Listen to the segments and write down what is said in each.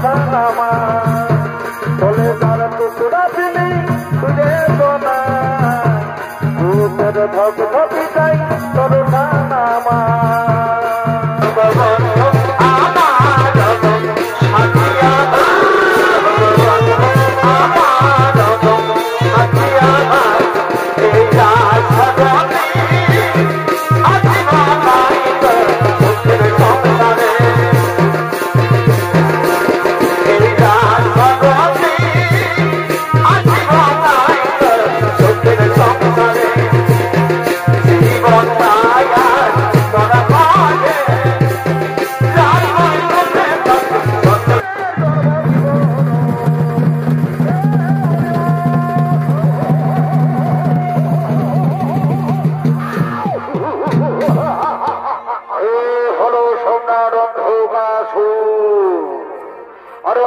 নামা চলে তার টুকরা তিনি তুলে সোনা রূপের ধপ ধপি চাই তোর নামা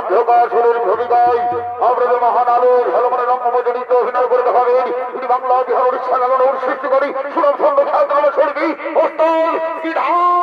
অন্ধকাসুরের ভূমিকায় আপনাদের মহান আলোর ঝলমলে রঙ্গমজনিত অভিনয় করে দেখাবেন তিনি বাংলা বিহার উড়িষ্যা লাগানোর সৃষ্টি করি সুরম ছন্দ খেয়াল স্বর্গী অস্টল বিধান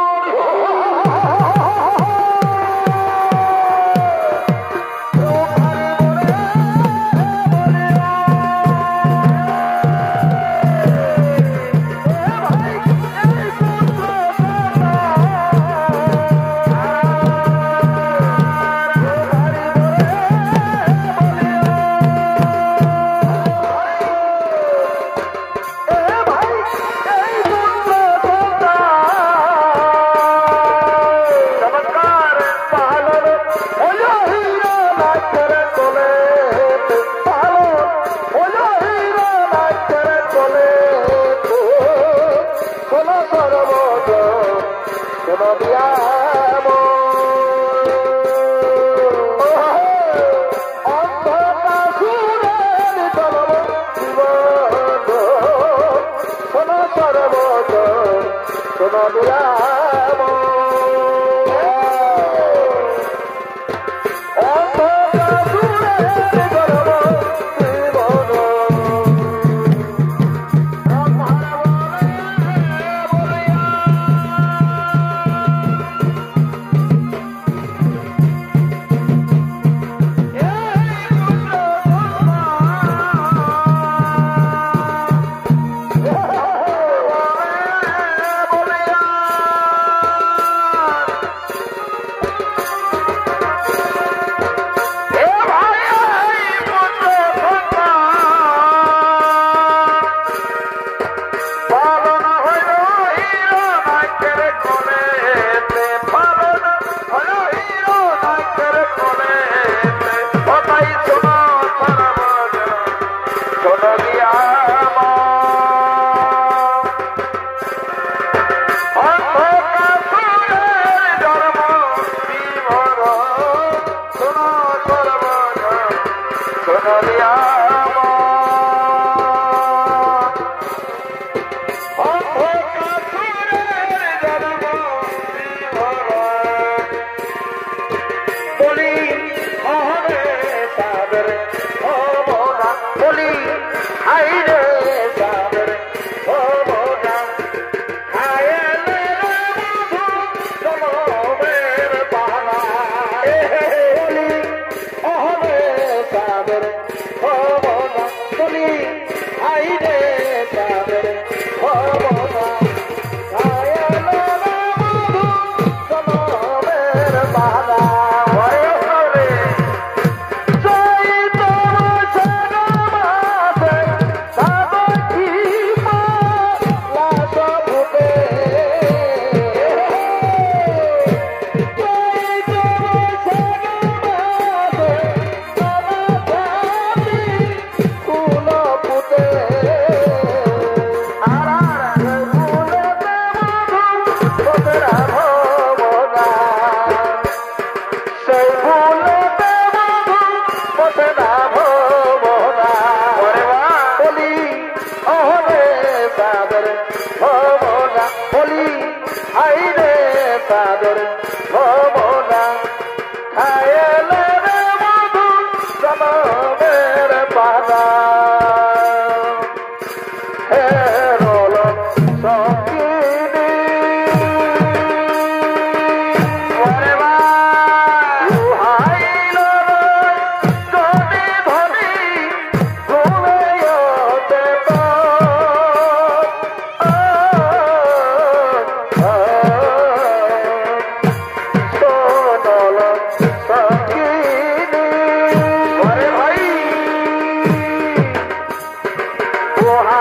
चलो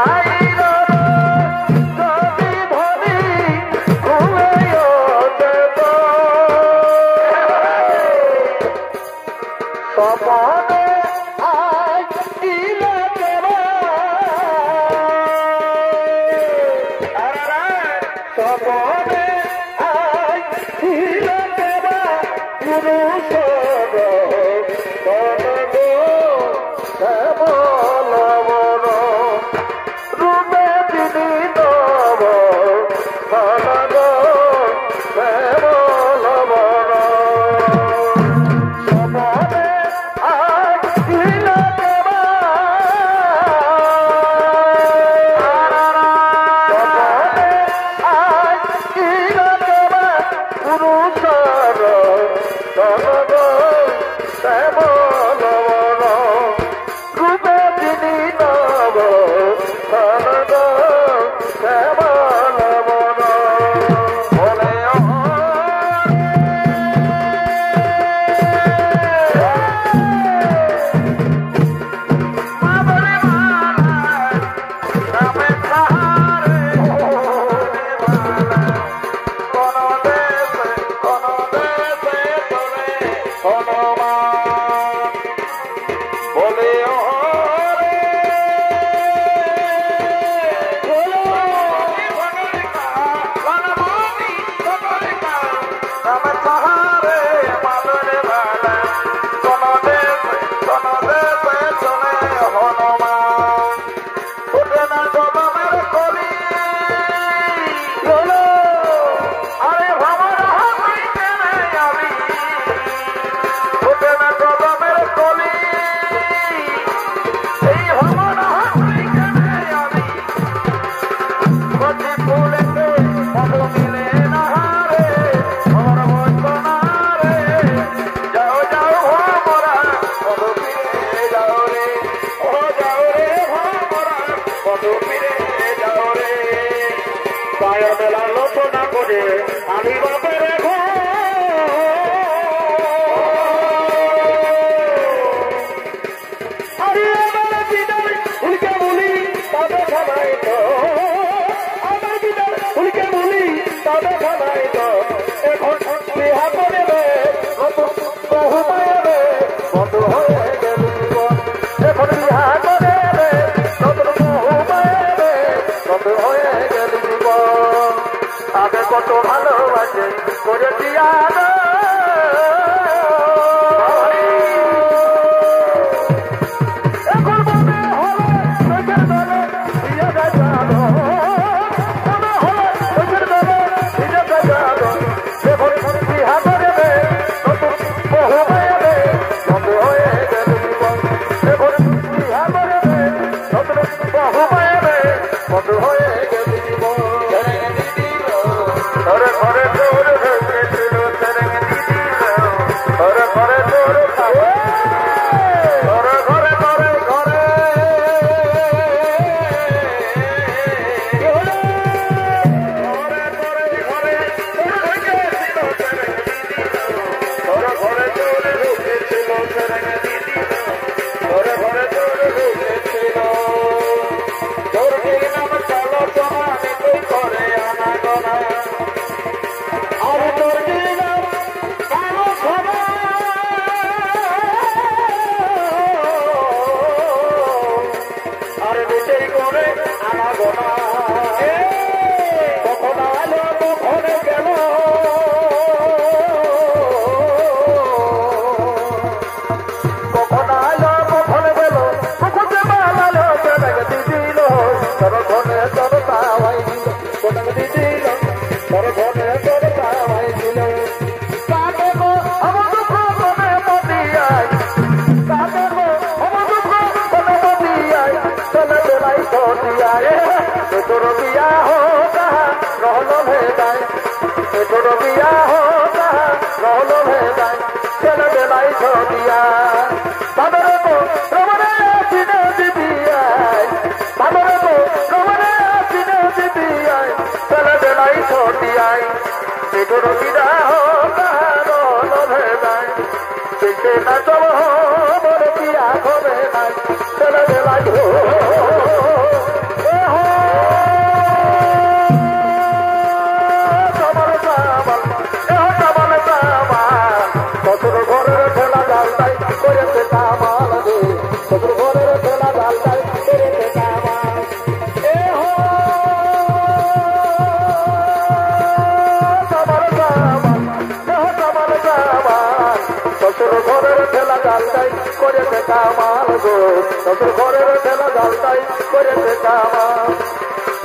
করেছে কামা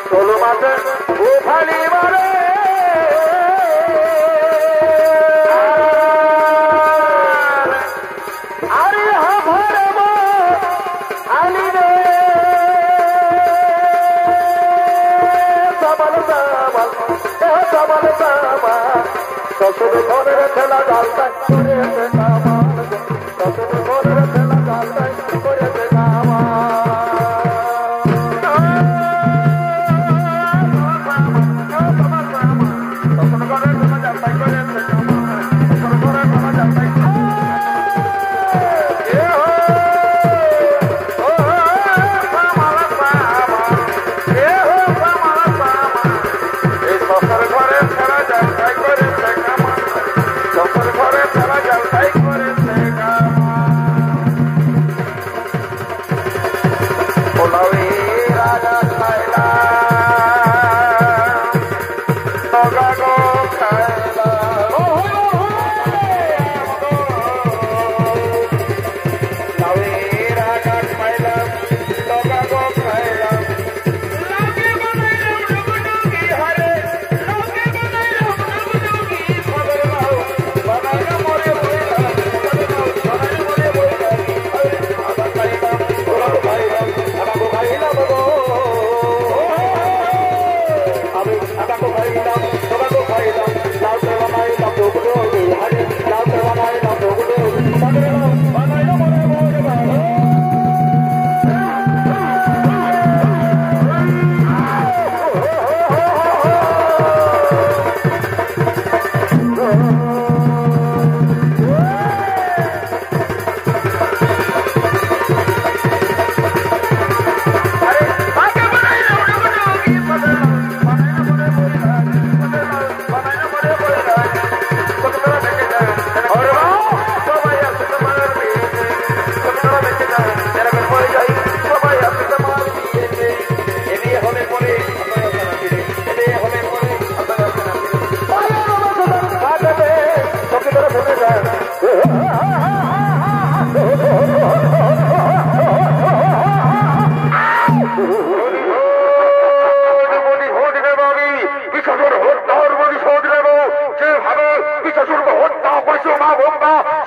চলো মাঠে ও খালি মারে আরে হাফারে আলি রে সাবাল সাবাল সাবাল সাবাল শ্বশুর ঘরের ঠেলা ডালটাই করেছে কামা শ্বশুর ঘরের ঠেলা ডালটাই করেছে কামা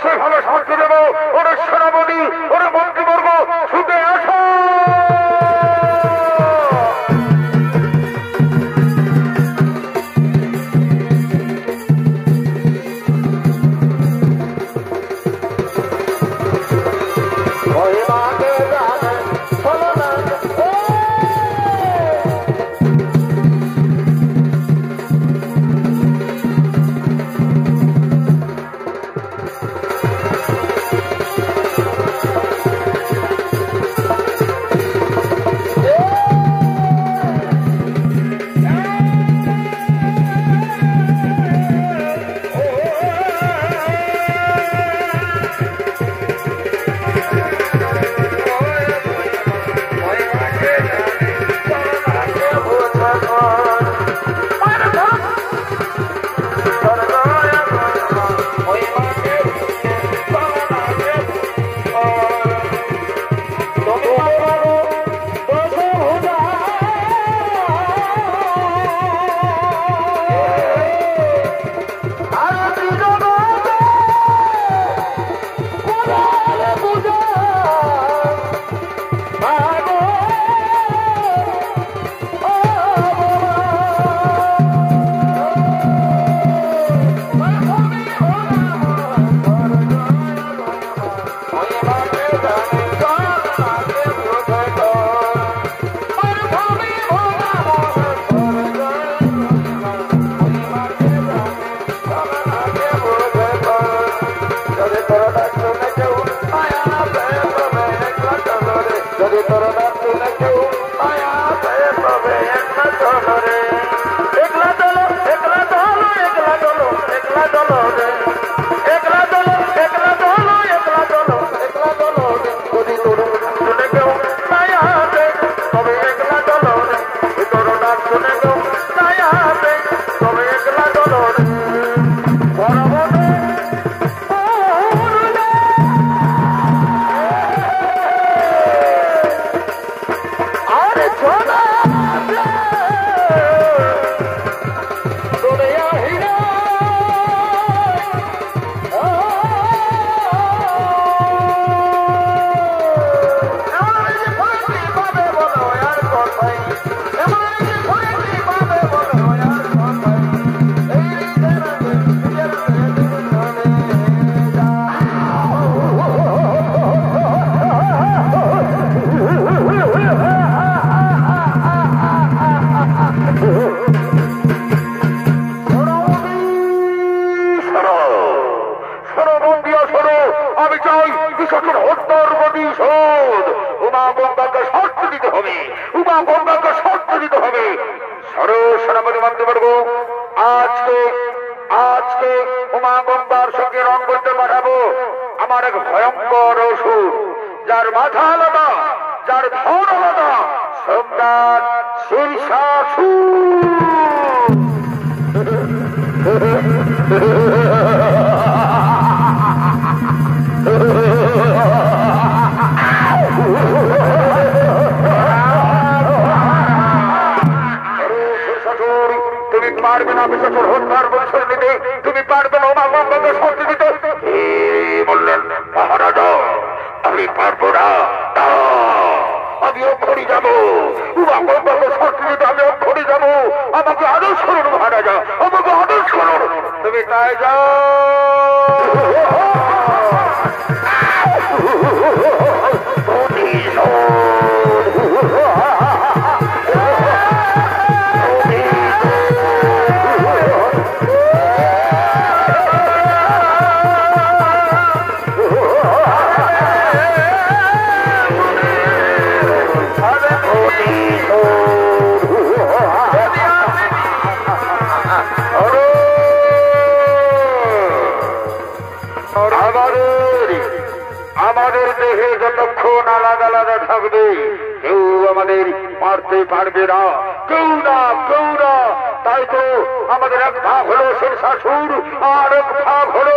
সেভাবে শান্তি দেব ওরা সেনাপতি ওরা মন্ত্রীবর্গ ছুটে আসো আরে শর্ত দিতে হবে। সরস্বতী মন্ত্রীবর্গ, আজকে আজকে উমা গঙ্গার সঙ্গে রং করতে পাঠাবো আমার এক ভয়ঙ্কর অসুর, যার মাথা আলাদা, যার ধন আলাদা, সম্রাট শীর্ষাসুর। তুমি পারবে না বিশ্বর হত্যার পরিচয় দিতে, তুমি পারবে না উমা গঙ্গাকে শক্তি দিতে। বললেন মহারাজা, আমি পারবো না, আমি অক্ষরি যাবো উমা গঙ্গাকে শক্তি দিতে, আমি অক্ষরি যাবো। আমাকে আদেশ করুন মহারাজা, আমাকে আদেশ করুন। তুমি তাই যাও। আমাদের দেহে যতক্ষণ আলাদা আলাদা থাকবে কেউ আমাদের মারতে পারবে না, কেউ না, কেউ না। তাই তো আমাদের এক ভাগ হলো শীর্ষাসুর, আর এক ভাগ হলো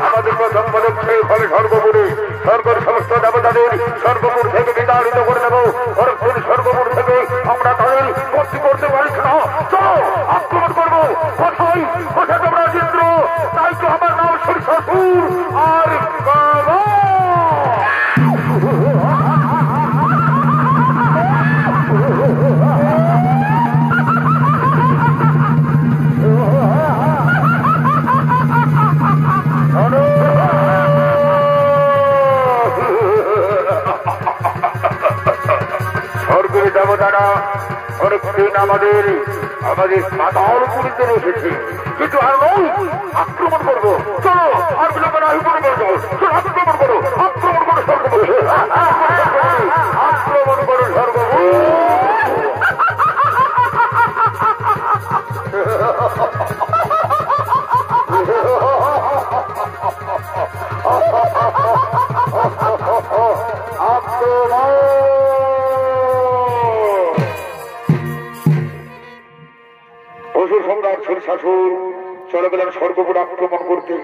আমাদের প্রথম পদক্ষেপ হবে স্বর্গপুরে। স্বর্গের সমস্ত দেবতাদের স্বর্গপুর থেকে বিতাড়িত করে দেবো। স্বর্গপুর থেকে আমরা তাদের ভর্তি করতে পারিস না। চলো আক্রমণ করবো। কোথায় কোথায় তোমরা চিত্র? তাই তো আমার নাম শীর্ষাসুর আর দেবতারা অনেকদিন আমাদের পাতাল পুরীতে রেখেছে, কিন্তু আর নয়, আক্রমণ করবো। চলো আর বিলম্ব না, আক্রমণ করবো। আক্রমণ করো, আক্রমণ করো স্বর্গপুর, আক্রমণ করো স্বর্গপুর। অসুর সম্রাট শীর্ষাসুর চলে গেলেন স্বর্গপুর আক্রমণ করতে।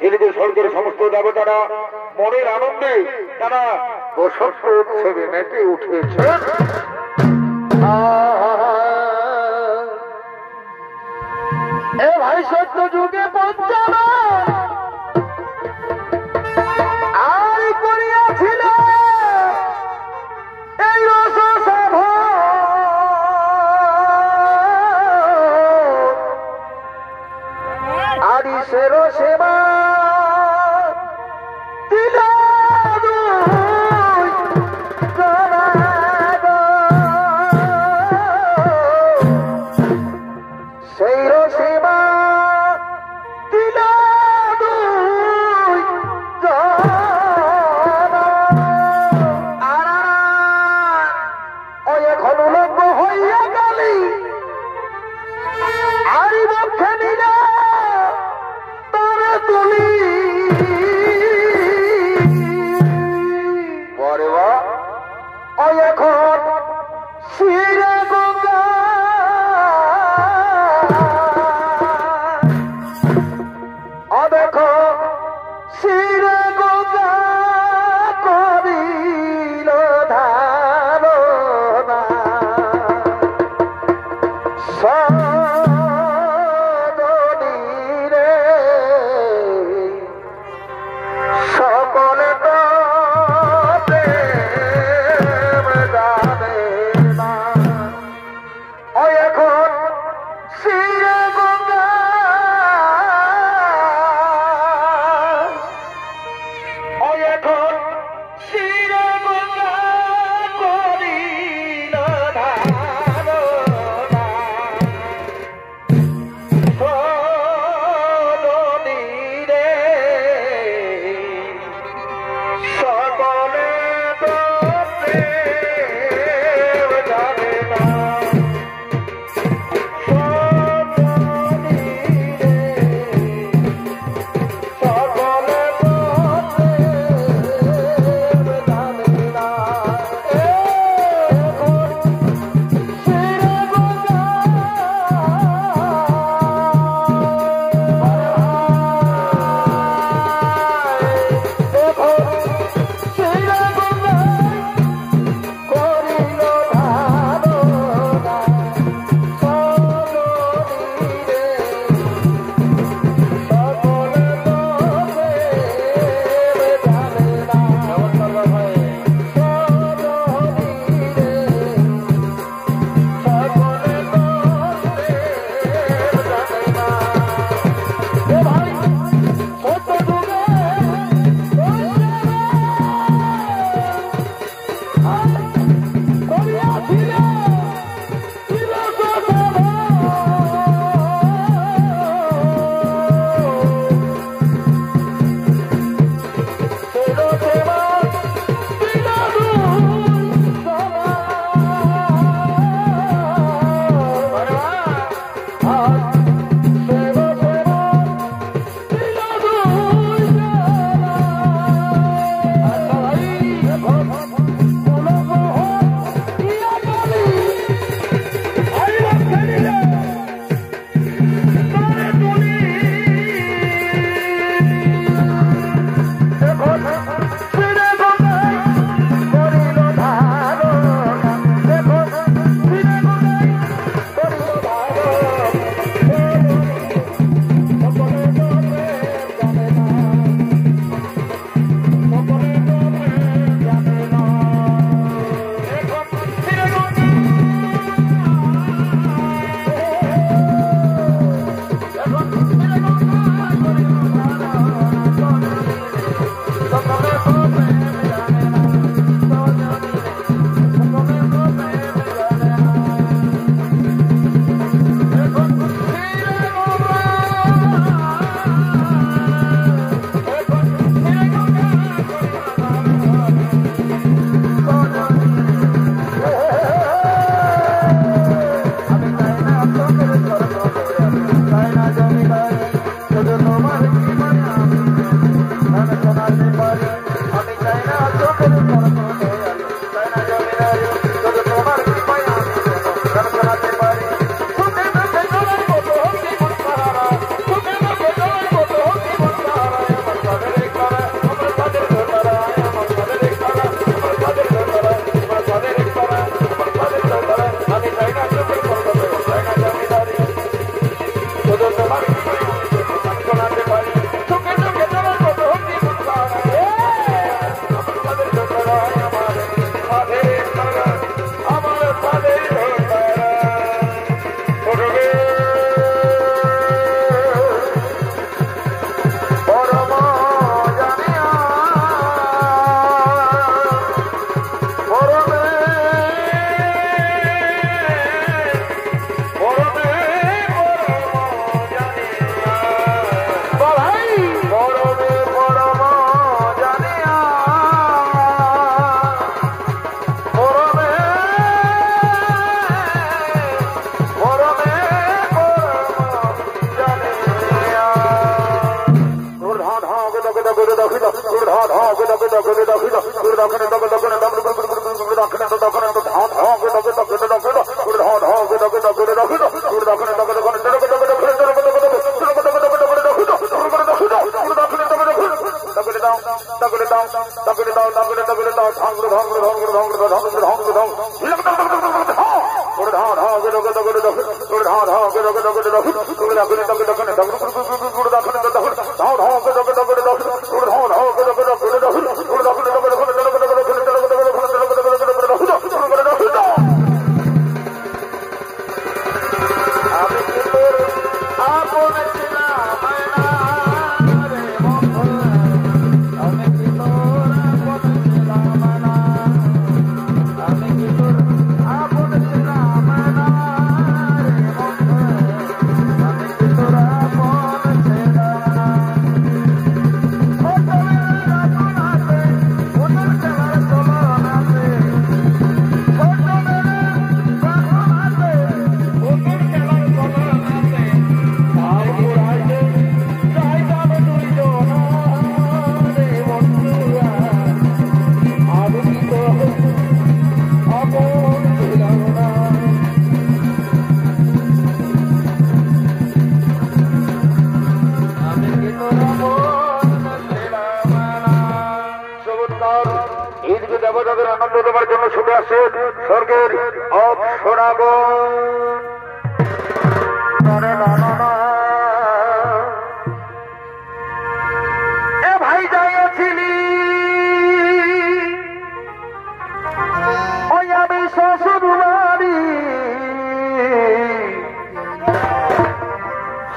এদিকে স্বর্গের সমস্ত দেবতারা মনের আনন্দে তারা বসন্ত উৎসবে মেতে উঠেছে। এ ভাই সত্য যুগে পঞ্চান্ন আর করিয়াছিল এই রসসভা, আরিসের সেবা দিল সেই সেবা দিল এখন উলঙ্গ হইয়া গেলি আরি বক্ষে নিলে তুলি পরে এখন শিরে গঙ্গা দেখো শিরে গঙ্গা করিল ধারণা সকলে তো জানে না এখন শিরে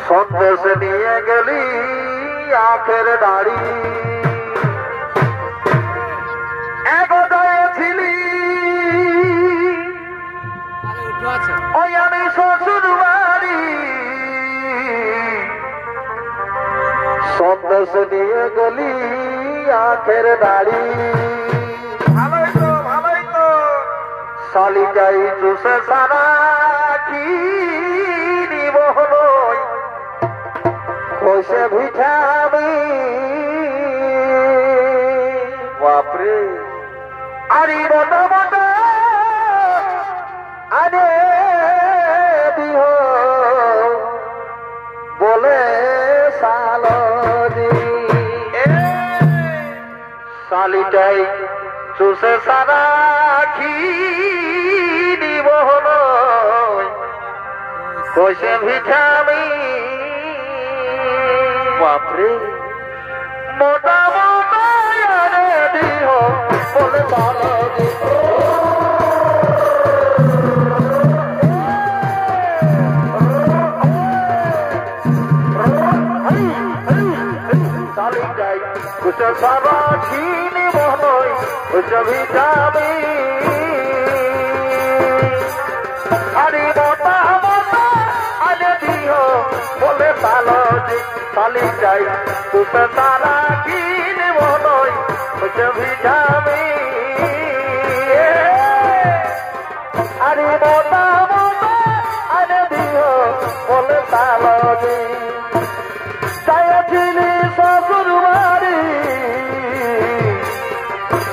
সন্দেশ নিয়ে গেলি আখের দাড়ি এগোছিলি ওই আমি শ্বশুর বাড়ি সন্দেশ নিয়ে গেলি আখের দাড়ি ভালোই তো শালিটাই চুষে সারা কি নিব হলো কইসে ভিটামি বাপরে আরে মোটা মোটা আরে দিহ বলে সালদি শালিটাই চুষে সারা কি নিব হলো কইসে ভিটামি বাপরে মোটা মোটা আরে দিহ বলে সালদি শালিটাই চুষে সারা কি নিব হলো কইসে ভিটামি আরে মোটা মোটা আরে দিহ বলে সালদি শালিটাই চুষে সারা কি নিব নয় কইসে ভিটামি আরে মোটা মোটা আরে দিহ বলে সালদি চাইছিলি শ্বশুর বাড়ি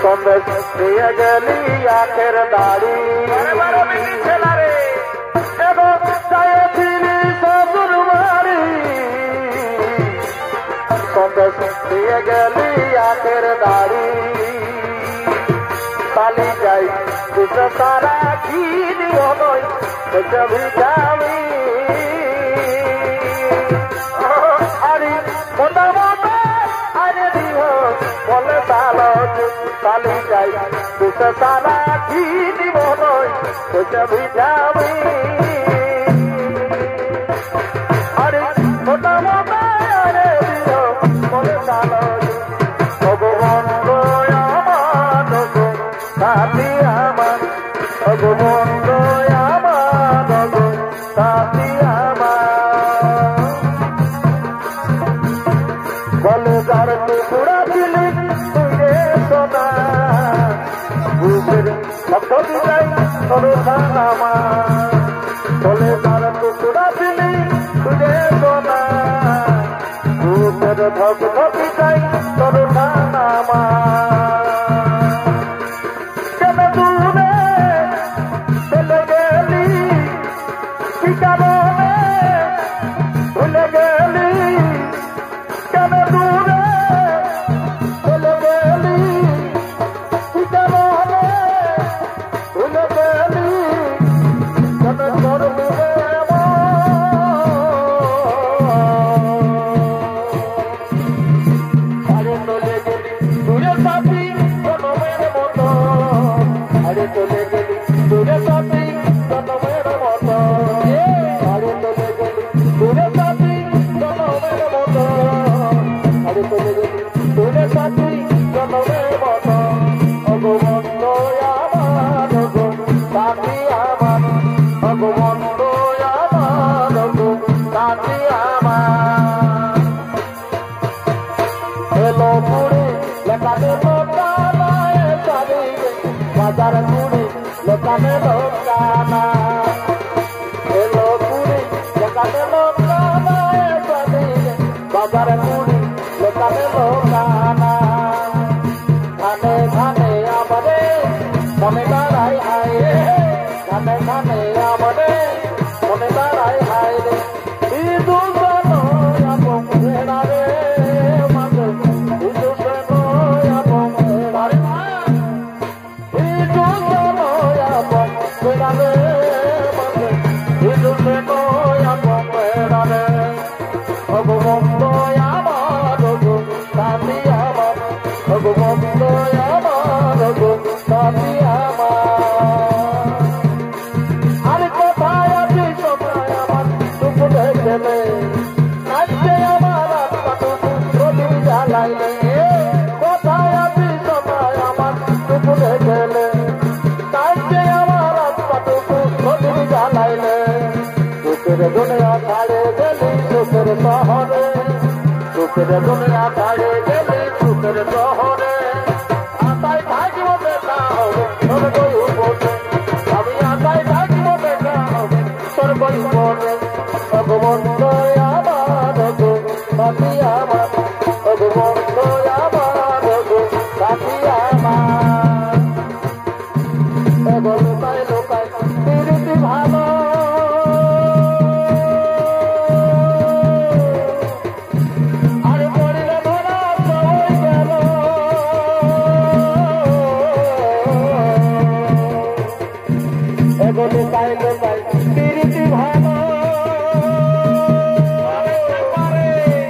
সন্দেশ দিয়ে গেলি আখের দাড়ি এবং চাইছিলি শ্বশুর বাড়ি সন্দেশ দিয়ে গেলি আখের দাড়ি শালি যাই চুষে সারা কি দিও নয় কইসে ভিটামি আরে মোটা মোটা আরে দিহ বলে সালদি শালি যাই চুষে সারা কি দিব নয় কইসে ভিটামি আরে মোটা মোটা আরে দিহ বলে সালদি ভগবান আমার সাথী আমার ভগবান আমার সাথী আমার বলে যার টুকরা দিলি তুই রে সোনা বুঝের শব্দ দিলাই তোর নামা বলে যার টুকরা দিলি তুই রে সোনা বুঝের ধক ধকি যাই তোর নামা কেন দূরে চলে গেলি কি কারণে ভুলে গেলি কেন দূরে চলে গেলি কি কারণে বাজার মুড়ি লোকালে লোকানা ধানে ধানে আমারে মনে দাঁড়াই হায় রে ধানে ধানে আমারে মনে দাঁড়াই হায় রে ইদু জানো এবং ভেড়া রে মাঝে ইদু জানো এবং ভেড়া রে ইদু জানো এবং ভেড়া রে মাঝে ইদু জানো এবং ভেড়া রে ভগবন্ত আমার গো সাথী আমার ভগবন্ত আমার গো সাথী আমার আরে কোথায় আছি সবাই আমার দুপুরে গেলে নাচছে আমার আত্মাটুকু প্রদীপ জ্বালাইলে কোথায় আছি সবাই আমার দুপুরে গেলে নাচছে আমার আত্মাটুকু প্রদীপ জ্বালাইলে সুখের দুনিয়া ছাড়ে গেলি সুখের শহরে সুখের দুনিয়া ছাড়ে গেলি সুখের শহরে আশায় থাকিব দেখা হবে স্বর্গ উপরে আমি আশায় থাকিব দেখা হবে স্বর্গ উপরে ভগবন্ত আমার গো সাথী আমার ভগবন্ত আমার গো সাথী আমার লোকায় লোকায় প্রীতি ভালো লোকায় লোকায় প্রীতি ভালো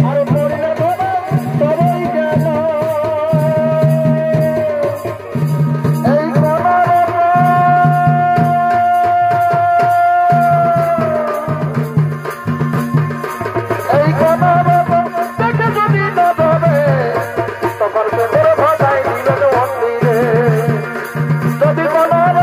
আর পড়িলে ধরা সবাই গেল এই কোনার দেখে যদি না ধরে তখন ভেতরে ভজাই দিলেন মন্দিরে যদি কোনার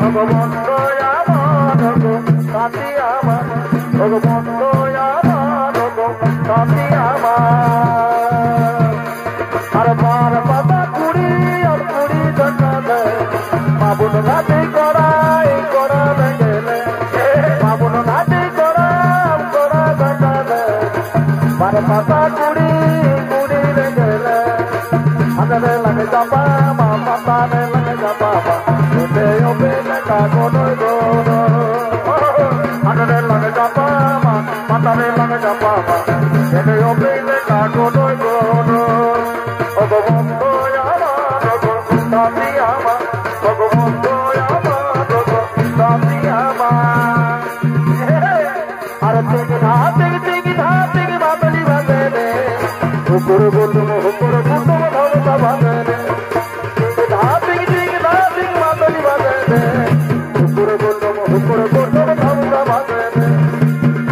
ভগবন্ত আমার গো সাথী আমার ভগবন্ত আমার গো সাথী আমার আর বার পাতা কুড়ি আর কুড়ি জন্মালে বাবুন নাতি করাই করাবে গেলে বাবুন নাতি করা জন্মালে বার পাতা কুড়ি কুড়ি গেলে আদরে লাগে যাবা মা পাতারে লাগে যাবা ওতে ওবে লেখা কোনই গোনো আদরে লাগে যাবা মা পাতারে লাগে যাবা ওতে ওবে লেখা কোনই গোনো ভগবন্ত আমার গো সাথী আমার ভগবন্ত আমার গো সাথী আমার আর থেকে ধাতে থেকে বাদলি বাঁধে রে হুকুর গুলুম হুকুর গুলুম ধরতা বাঁধে রে ধাতে বাদলি বাঁধে রে হুকুর গুলুম ধরতা বাঁধে রে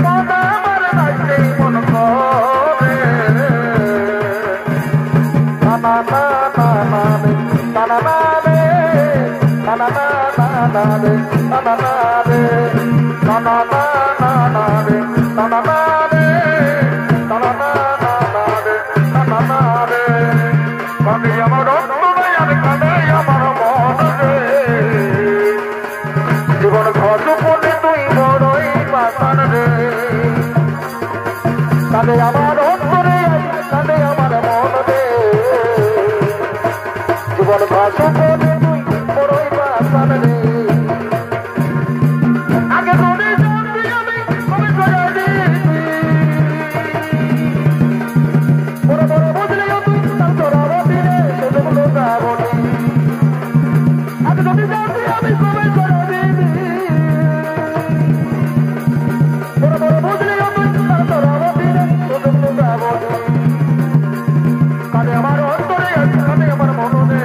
মন আমার নাচতে মন করে না না না না রে না না না রে না না না না রে না না না রে না না না না রে না না না রে না না না না রে কাঁদে আমার অন্তরে আর কাঁদে আমার মন রে জীবন ঘট পড়ে তুই বড়ই বাসান রে কাঁদে আমার অন্তরে কাঁদে আমার মন রে জীবন ঘট পড়ে তুই বড়ই বাসান রে আগে তোরে জানবি আমি কবে করে দিবি বড় বড় বুঝলে তুই তার তোরা দিলে সেগুলো যাবনি আগে তোরে জানবি আমি কবে করে দিবি বড় বড় বুঝলে তুই তার তোরা দিলে সেগুলো যাবনি কানে আমার অন্তরে কানে আমার মনে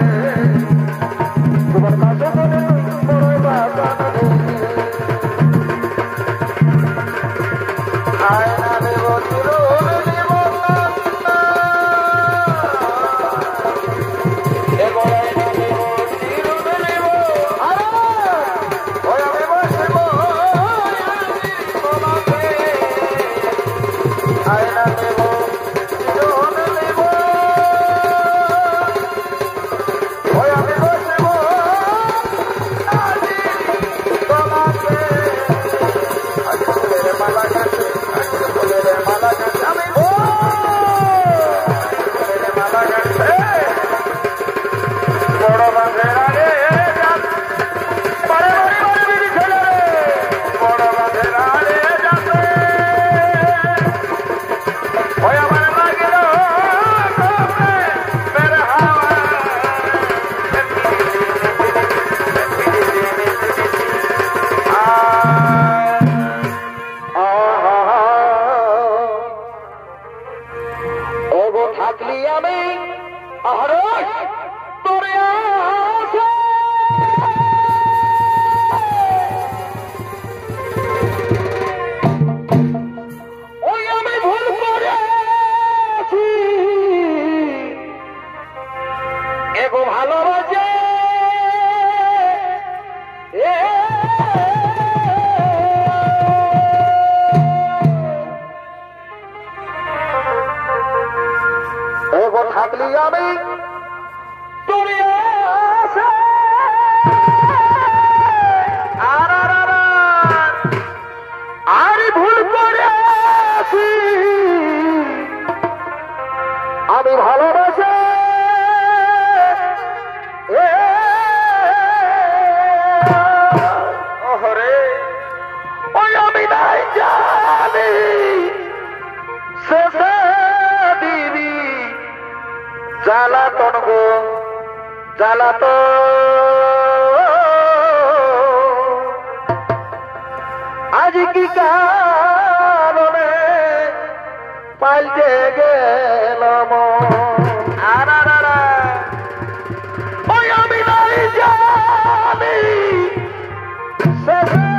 থাকলি আমি আহরস তোরে আশা ওই আমি ভুল করেছি এগো ভালোবাসে এগো থাকলি আমি তোর আশা আর ভুল করেছি আমি ভালোবাসে ওরে ওই আমি নাই জানি শেষে দিবি জ্বালাতন গো জ্বালাতন আজ কি কারণে পাল্টে গেলাম ওই আমি নাই জানি শেষে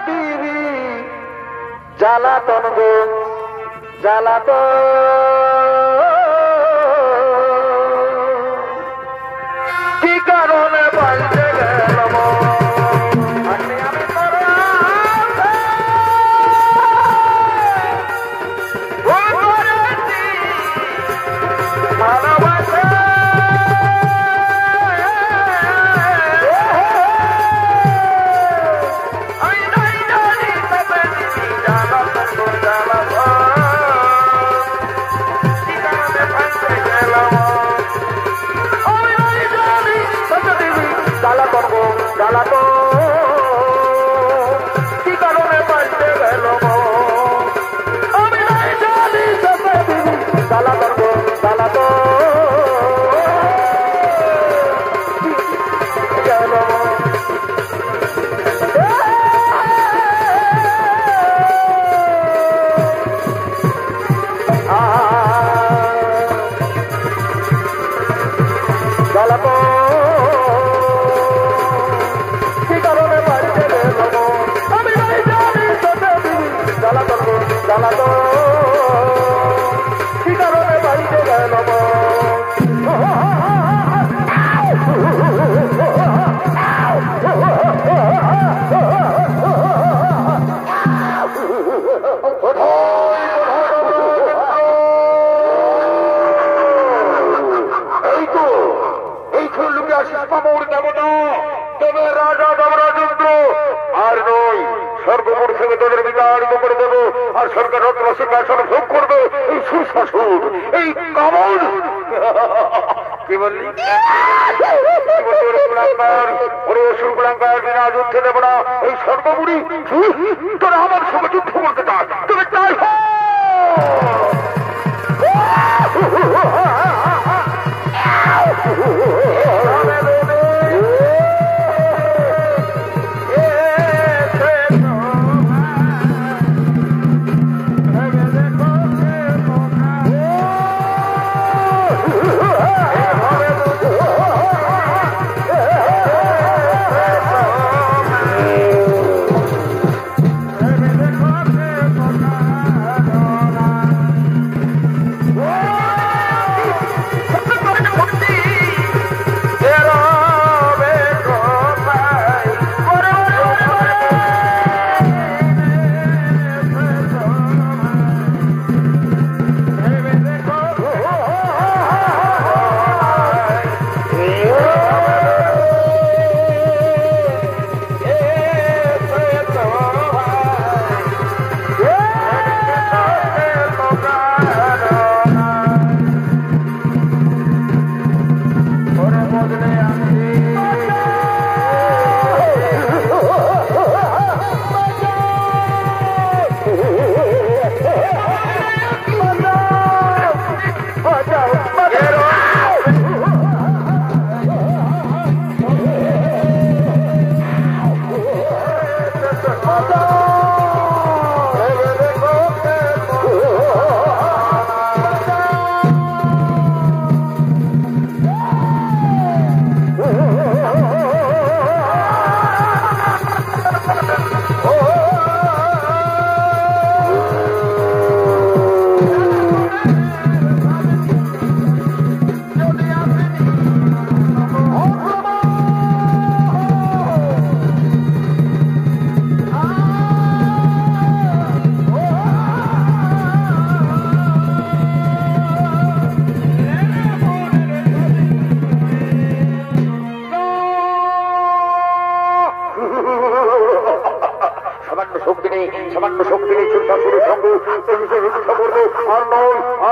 দিবি জ্বালাতন গো জ্বালাতন কি কারণে পাল্টে গেলাম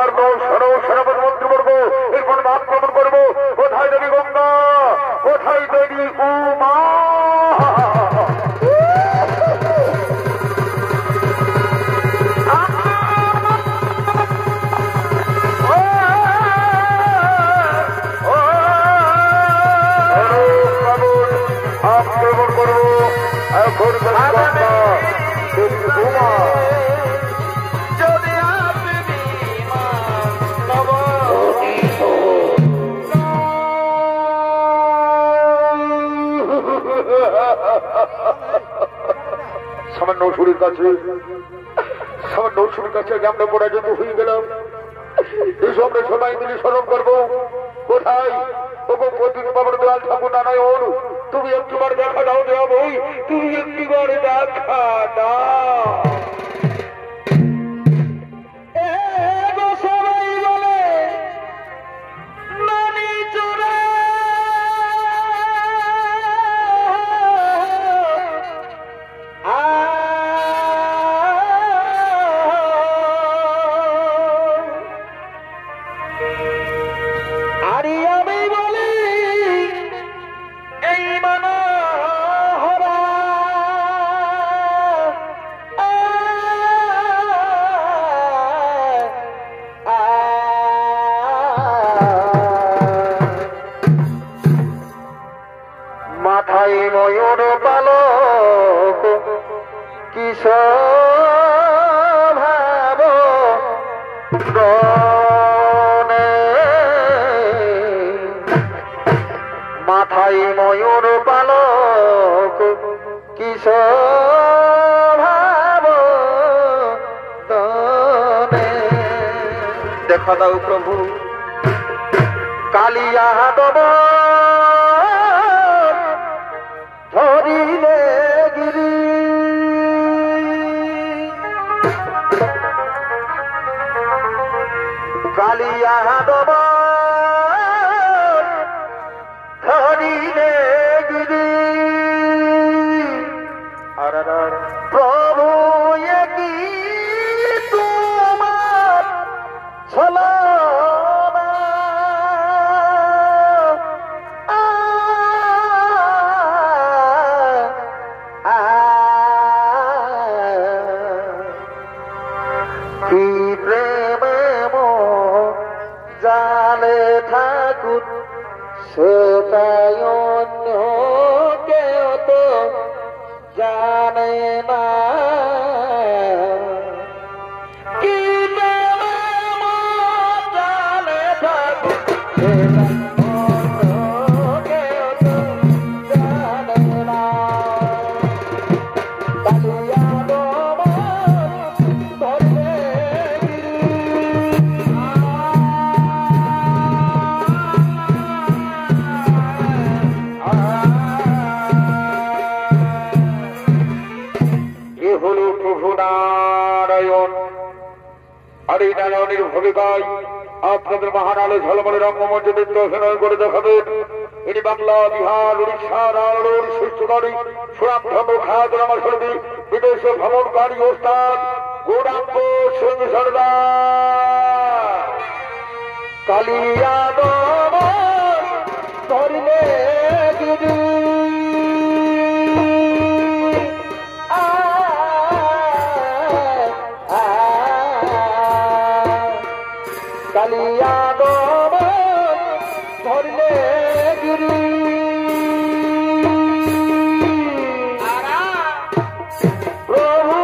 বিহার নৌ সেনাপতি মন্ত্রীবর্গ এরপর আক্রমণ করবো। কোথায় দেবী গঙ্গা, কোথায় দেবী উমা? আক্রমণ করবো এখন গঙ্গা দেবী উমা। সামান্য অসুরের কাছে আমরা পরাজিত হয়ে গেলাম। এসব আমরা সবাই মিলে স্মরণ করবো। কোথায় প্রতিদিন বাবার দয়াল ঠাকুর নারায়ণ, তুমি একটিবার দেখা দাও দেওয়া বই, তুমি একটিবার দেখা দাও। মাথায় ময়ূর পালক কিশোর ভাব গনে, মাথায় ময়ূর পালক কিশোর ভাব গনে। দেখা দাও প্রভু কালিয়া দব ধরিলে গিরি, কালিয়া দব ধরিলে গিরি। প্রভু কি তোমার ছলা ঠাকুর সেটাই অন্য কেউ তো জানে না। কি জানে ঠাকুর কেউ তো জানে না। এই নারায়ণের ভূমিকায় আপনাদের মহান আলো ঝলমলে রঙ্গমঞ্চ নৃত্য অভিনয় করে দেখাবেন। ইনি বাংলা, বিহার, উড়িষ্যার আলোর শীর্ষকারী সুরাম খাদ রামাশরী বিদেশে ভ্রমণকারী ওস্তাদ গৌরাঙ্গ সিং সর্দার। কালিয়া ধরিলে গিরি কালিয়া ধরলে গিরি প্রভু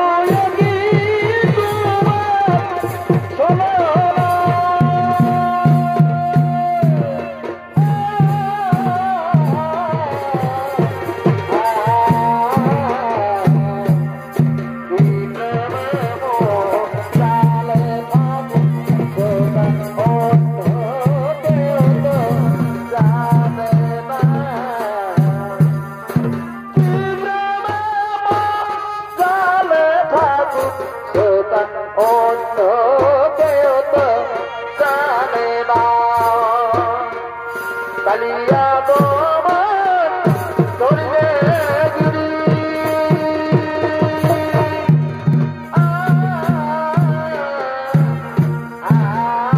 Ah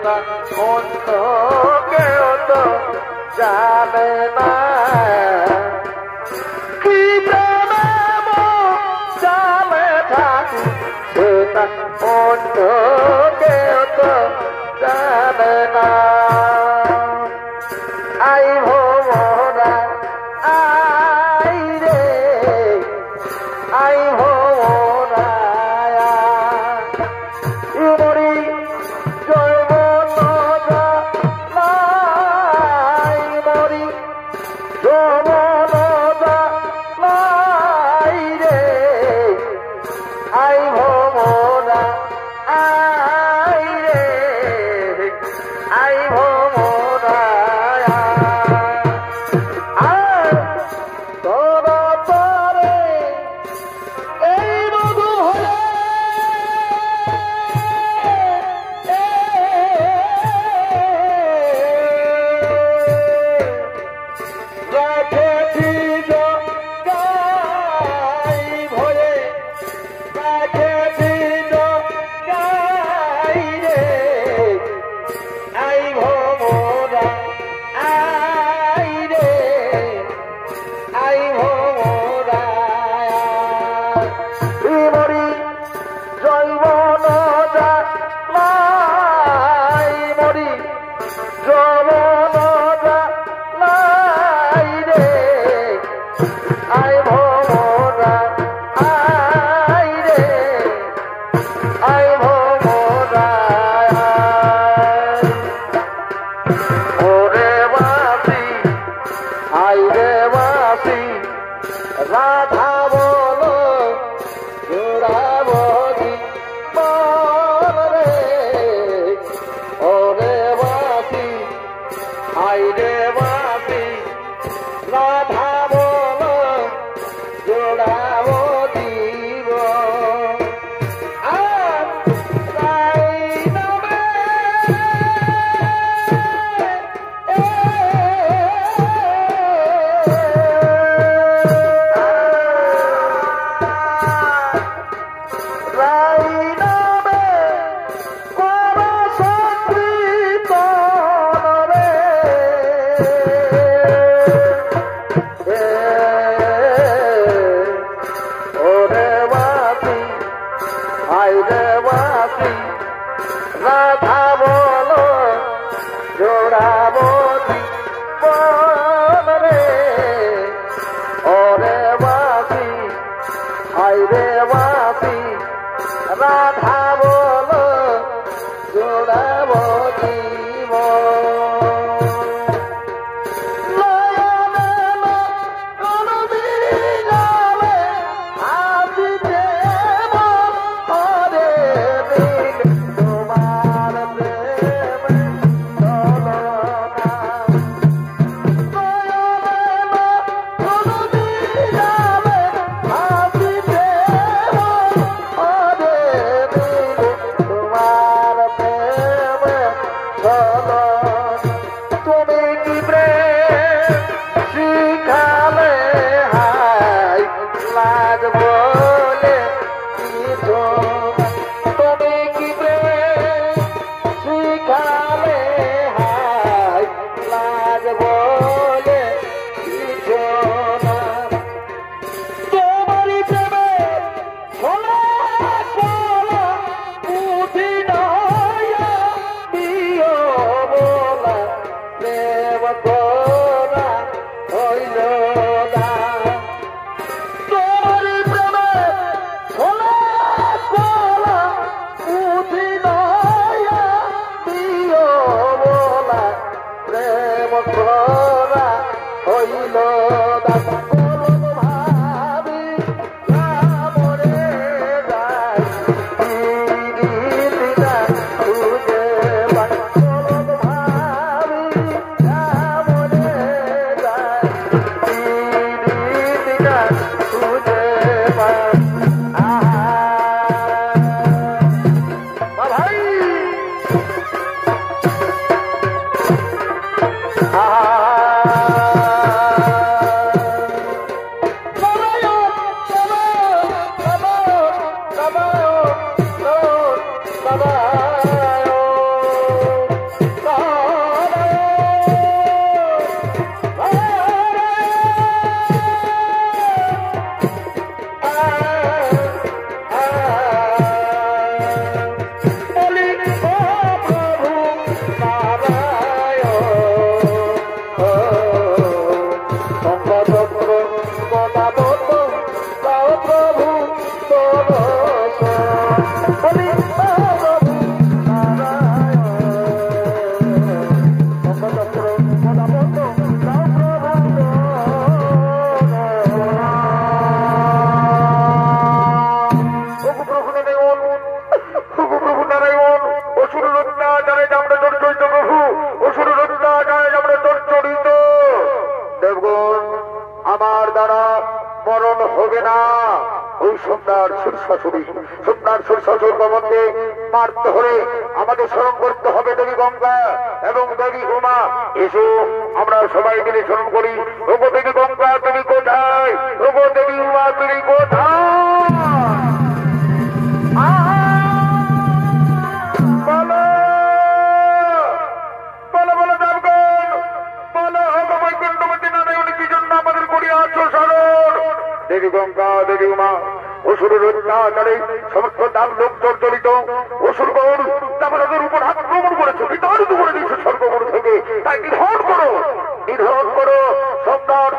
সেটা অন্য কেউ তো জানে না কি প্রেমে জানে থাকি সেটা অন্য কেউ তো জানে না আই ভোমরা আই রে আই ভোমরা ইমরি জৈব নজা নাই মরি জৈব নজা নাই রে আই ভোমরা আই রে আই ভোমরা রাধা বলো জোড়াবো জীবন রে ওরে বাসি আই রে বাসি রাধা বলো জোড়াবো জীবন আর তাই নামে রাধা বলো জোড়াবো জীবন রে ওরে বাসি হাই রে বাসি রাধা বলো জোড়াবো জীবন Ah সন্ধ্যার শীর্ষাসুরী সন্ধ্যার শীর্ষাসুর বাবদকে মারতে হলে আমাদের স্মরণ করতে হবে দেবী গঙ্গা এবং দেবী উমা। এসো আমরা সবাই মিলে স্মরণ করি। ওগো দেবী গঙ্গা তুমি কোথায়? ওগো দেবী উমা তুমি কোথায়? বলো বলো বলো দেবগণ বলো, ওগো বৈকুণ্ঠপতি নারায়ণী কি জন্য আমাদের করিয়া আছো স্মরণ? দেবী গঙ্গা দেবী উমা অসুরের অত্যাচারে সমস্ত তার লোক জর্জরিত। অসুরগণ তাদের উপর আক্রমণ করেছে, বিতাড়িত করে দিয়েছে স্বর্গগুরু থেকে। তাই নিধন করো নিধন করো সম্রাট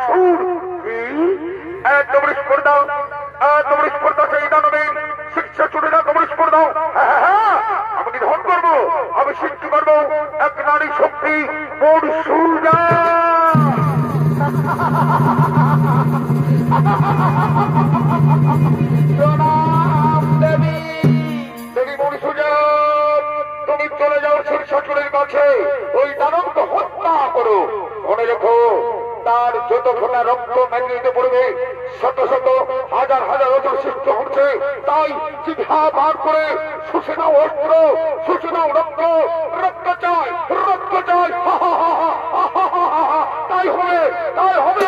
সুর কি তোমরা স্পর্ধ দাও, তোমরা স্পর্ধা সেই দানবে শিক্ষা ছুটে না, তোমরা স্পর্ধ দাও। আমি নিধন করবো, আমি সৃষ্টি করবো এক নারী শক্তি মোর সূর্যা। তুমি চলে যাও শিরশাসুরের কাছে, ওই দানবকে হত্যা করো। মনে রেখো তার যত ফোটা রক্ত মেঘিতে পড়বে, শত শত হাজার হাজার অজর সৃষ্টি হচ্ছে। তাই জিভা বার করে শুষে নাও অস্ত্র, শুষে নাও রক্ত। রক্ত চাই, রক্ত চাই। তাই হবে, তাই হবে।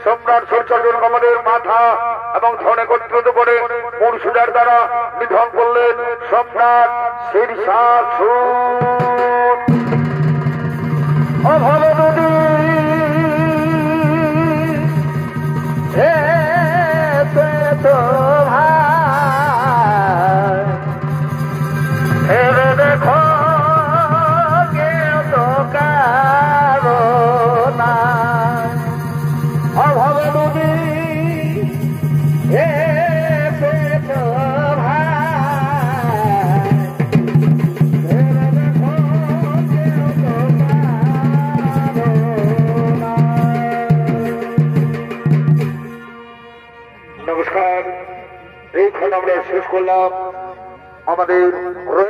সম্রাট সূর্যচন্দ্র আমাদের মাথা এবং ধন একত্রিত করে মুর্শিদার দ্বারা নিধন করলেন সম্রাট শেরশাহ সূর। অভবদী তো ভাই এরে দেখো কেউ তো কারো না অভবদী তো ভাই এরে দেখো কেউ তো কারো না। নমস্কার, এইখানে আমরা শেষ করলাম আমাদের